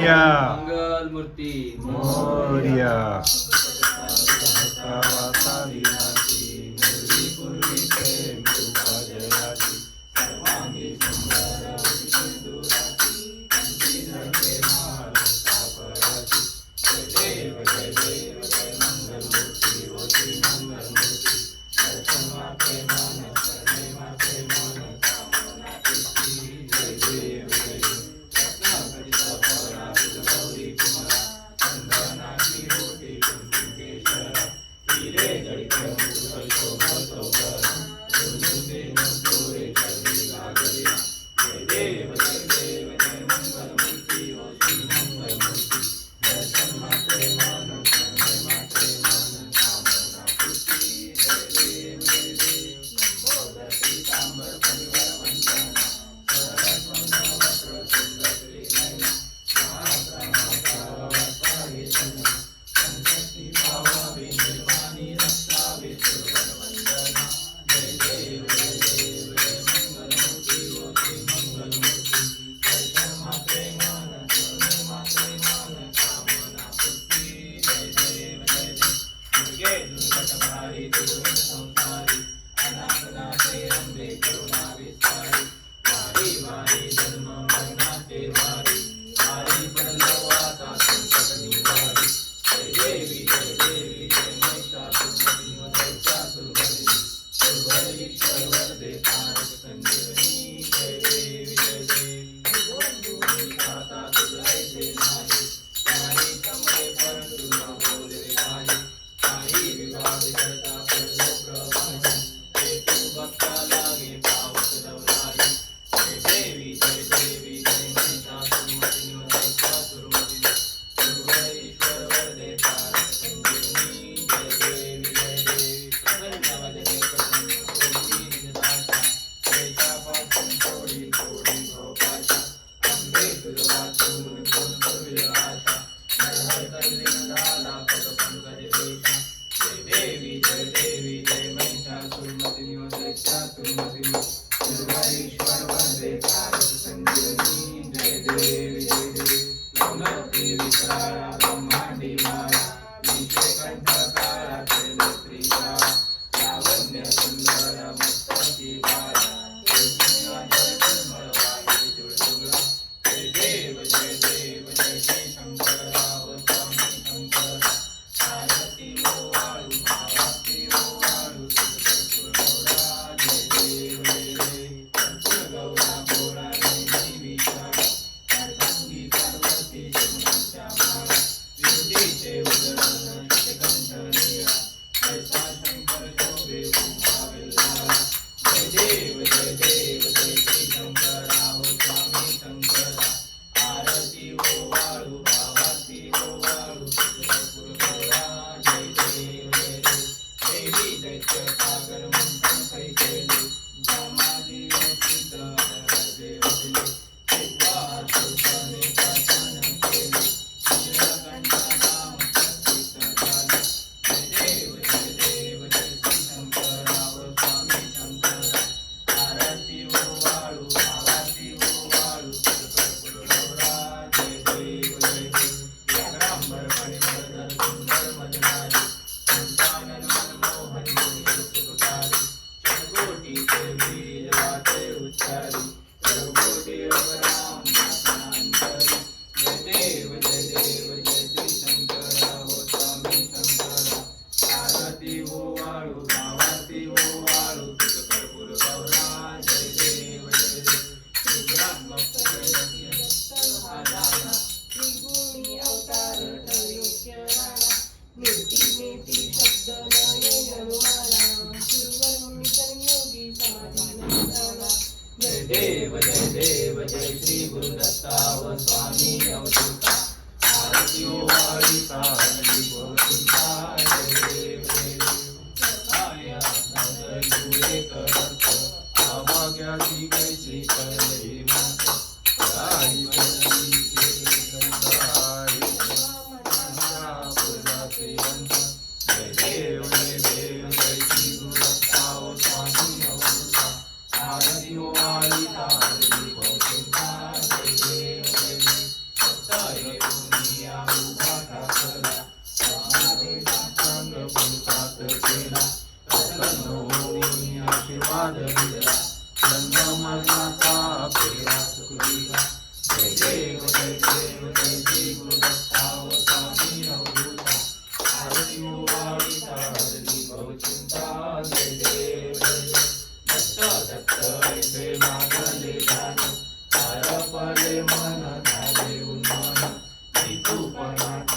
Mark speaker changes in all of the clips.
Speaker 1: मंगल मूर्ती
Speaker 2: मोरया.
Speaker 1: आरती ओ वाळू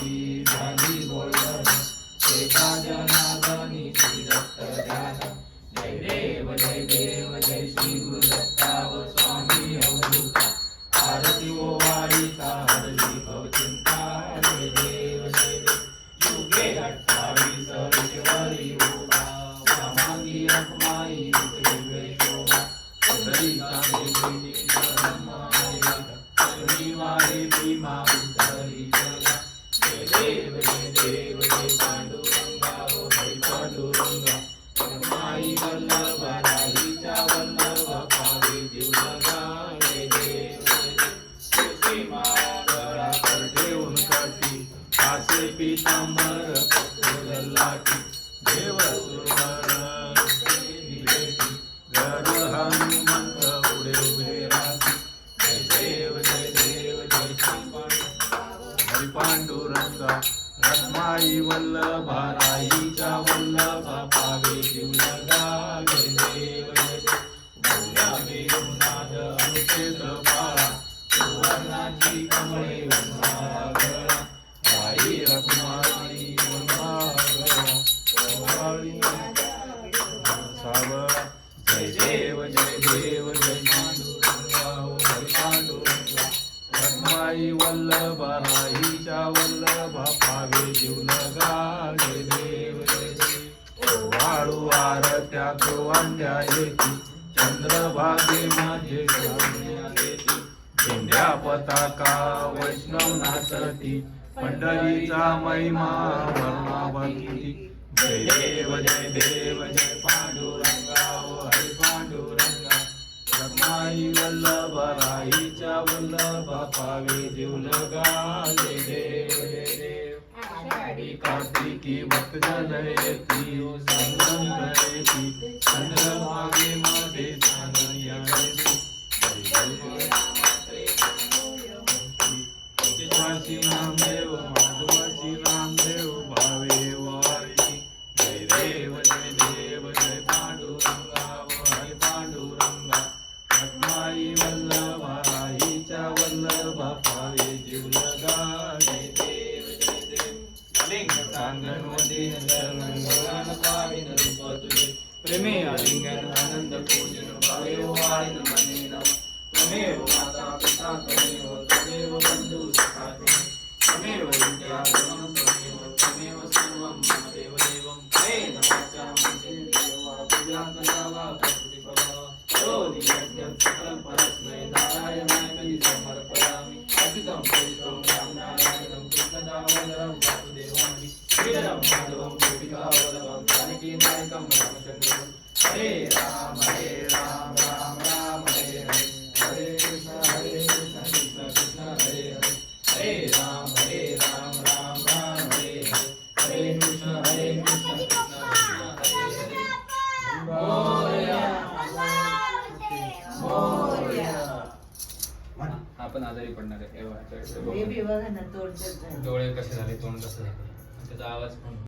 Speaker 1: ती झाली बोलण एका जनार्दनी श्री दत्त ध्यान जय देव जय श्री गुरु दत्ताव स्वामी अवधूता आरती ओवाळीता हरली भवचिंता जय देव युगे 28 विश्वरी उभा वामांगी रखमाई दिव्य शोभा पुंडलिका देवी ब्रह्माई शनिवारी भीमा उतरी जगा जय देव जय पांडुरंगा ओ जय पांडुरंगा माई वल्लभ राईच्या वल्लभ पावे जीव लगा जय देव तुळशी माळा गळा कर ठेवून कटी कासे पीतांबर कपूर लाटी देव सुरवर भेटी गड हनुमंत उडे उभे राहती जय देव जय श्री पांडुरंगा रखमाई वल्लभा राईच्या वल्लभा पावे जीव लगा जय देव भूया मेरुनाद अनुच्छेद पाळा सुवर्णाची कमळे वनमाळा गळा राई रखमाई वनमाळा सावळा जय देव जय पांडुरंगा ओ जय पांडुरंगा रखमाई वल्लभा राईच्या वल्लभा पावे जीव लगा जय देव वाळू आरत्या गोवांड्या येती चंद्रभागे माझे सोन्या येती झेंड्या पताका वैष्णव नाचती पंढरीचा महिमा वर्णावती जय देव जय पांडुरंगा ओ हरी पांडुरंगा रखमाई वल्लभ राईच्या वल्लभ पावे जीव लगा जय देव आषाढी कार्तिकी भक्तजन येती संगम येती चंद्रभागे मध्ये चांदण्या येती काशी नामदेव माधवाची नामदेव भावे वारती जय देव जय पांडुरंगा हरी पांडुरंगा रखमाई वल्लभा राईच्या वल्लभा पावे जीव लगा जय देव लिंग सांगण वदीन शरण पाविन रूप तुझे प्रेमे आलिंगन आनंद पूजन भावे वाळीन मने नम त्वमेव माता पिता त्वमेव बंधु सखा त्वमेव विद्या त्वमेव सर्वं मम देव देवं तेन वाचामि देवा पूजा करावा प्रतिपदा तो नियज्ञं सकलं परस्मै नारायणाय कलि समर्पयामि अच्युतं केशवं रामनारायणं कृष्णदामोदरं वासुदेवं श्रीधरं माधवं गोपिकावल्लभं जानकीनायकं रामचन्द्रं हरे राम राम राम हरे हरे हरे कृष्ण कृष्ण कृष्ण हरे हरे हरे राम राम राम हरे हरे हरे कृष्ण कृष्ण कृष्ण हरे हरे मोरया आपण आजारी पडणार आहे
Speaker 2: बघा ना,
Speaker 1: डोळे कसे झाले, तोंड कसं झाले, त्याचा आवाज पण